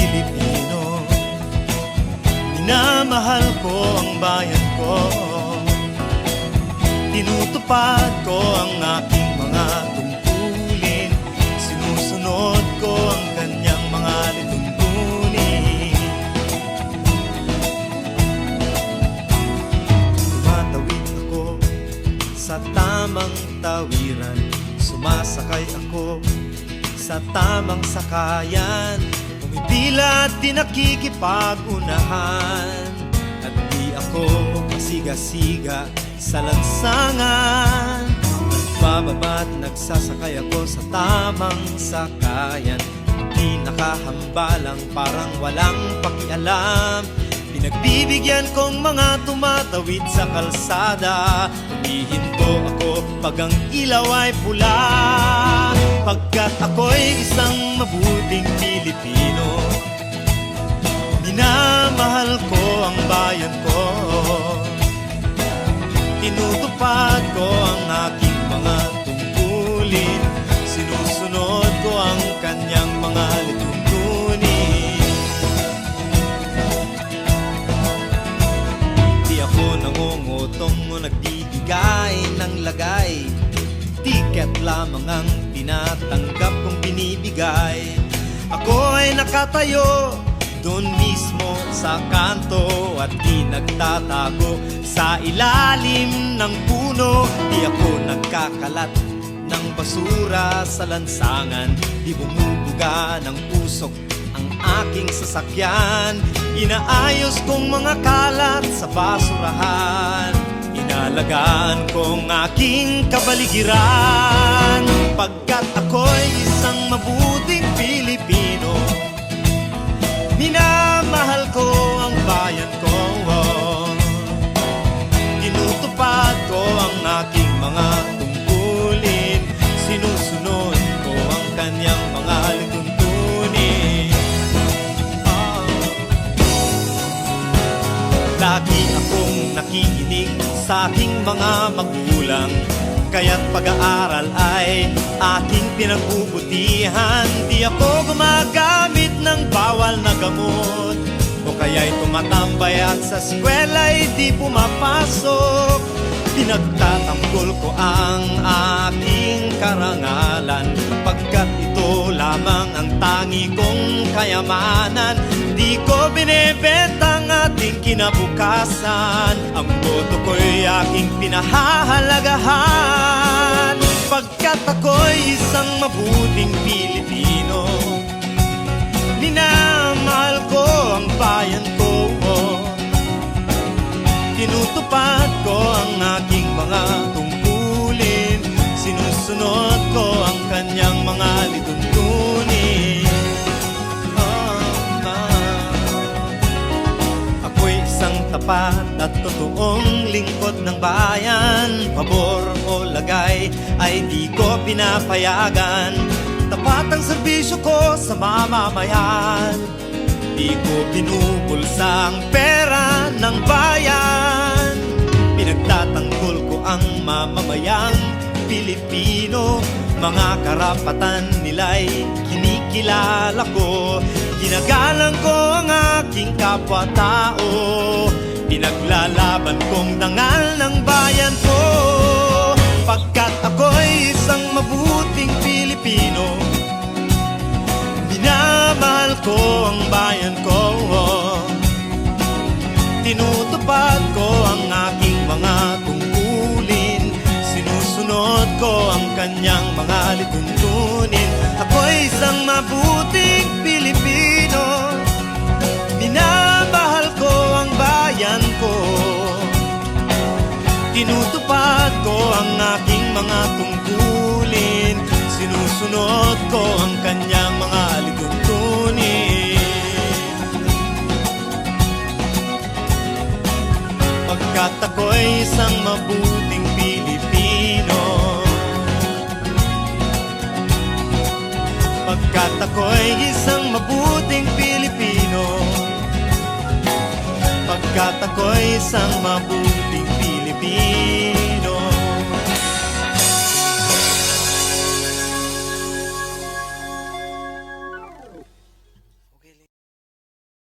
Pilipino. Minamahal ko ang bayan ko, tinutupad ko ang aking mga tungkulin, sinusunod ko ang kanyang mga lituntunin. Tumatawid ako sa tamang tawiran, sumasakay ako sa tamang sakayan, pumipila at di nakikipag-unahan, at di ako pasiga-siga sa lansangan. Nagbababa't nagsasakay ako sa tamang sakayan, di nakahambalang parang walang pakialam. Pinagbibigyan kong mga tumatawid sa kalsada, humihinto ako pag ang ilaw ay pula, pagkat ako'y isang mabuting Pilipino. Minamahal ko ang bayan ko, tinutupad ko ang aking mga tungkulin, sinusunod ko ang kanyang mga lituntunin. Di ako nangungutong o nagbibigay ng lagay, tiket lamang ang tinatanggap kong binibigay. Ako ay nakatayo doon mismo sa kanto at di nagtatago sa ilalim ng puno. Di ako nagkakalat ng basura sa lansangan, di bumubuga ng usok ang aking sasakyan. Inaayos kong mga kalat sa basurahan, inalagaan kong aking kabaligiran, pagkat ako'y isang mabuting Pilipino. Minamahal ko ang bayan ko, tinutupad ko ang aking mga tungkulin, sinusunod ko ang kanyang mga lituntunin. Lagi akong nakikinig sa aking mga magulang, kaya't pag-aaral ay aking pinagbubutihan. Di ako gumagamit ng bawal na gamot, o kaya'y tumatambay at sa eskwela'y di pumapasok. Pinagtatanggol ko ang aking karangalan, pagkat ito lamang ang tangi kong kayamanan. Di ko binebenta ang ating kinabukasan, ang boto ko'y aking pinahahalagahan, pagkat ako'y isang mabuting Pilipino. Minamahal ko ang bayan ko, tinutupad ko ang aking mga tungkulin, sinusunod ko ang kanyang mga lituntunin. Ako'y isang tapat at totoong lingkod ng bayan, pabor o lagay ay di ko pinapayagan. Tapat ang serbisyo ko sa mamamayan, di ko binubulsa ang pera ng bayan. Pinagtatanggol ko ang mamamayang Pilipino, mga karapatan nila'y kinikilala ko. Ginagalang ko ang aking kapwa-tao, pinaglalaban kong dangal ng bayan ko, pagkat ako'y isang mabuting Pilipino. Minamahal ko ang bayan ko, tinutupad ko ang aking mga tungkulin, sinusunod ko ang kanyang mga lituntunin. Ako'y isang mabuting Pilipino, minamahal ko ang bayan ko, tinutupad ko ang aking mga tungkulin, sinusunod ko ang kanyang mga lituntunin. Pagkat ako'y isang mabuting Pilipino, pagkat ako'y isang mabuting Pilipino, pagkat ako'y isang mabuting Pilipino.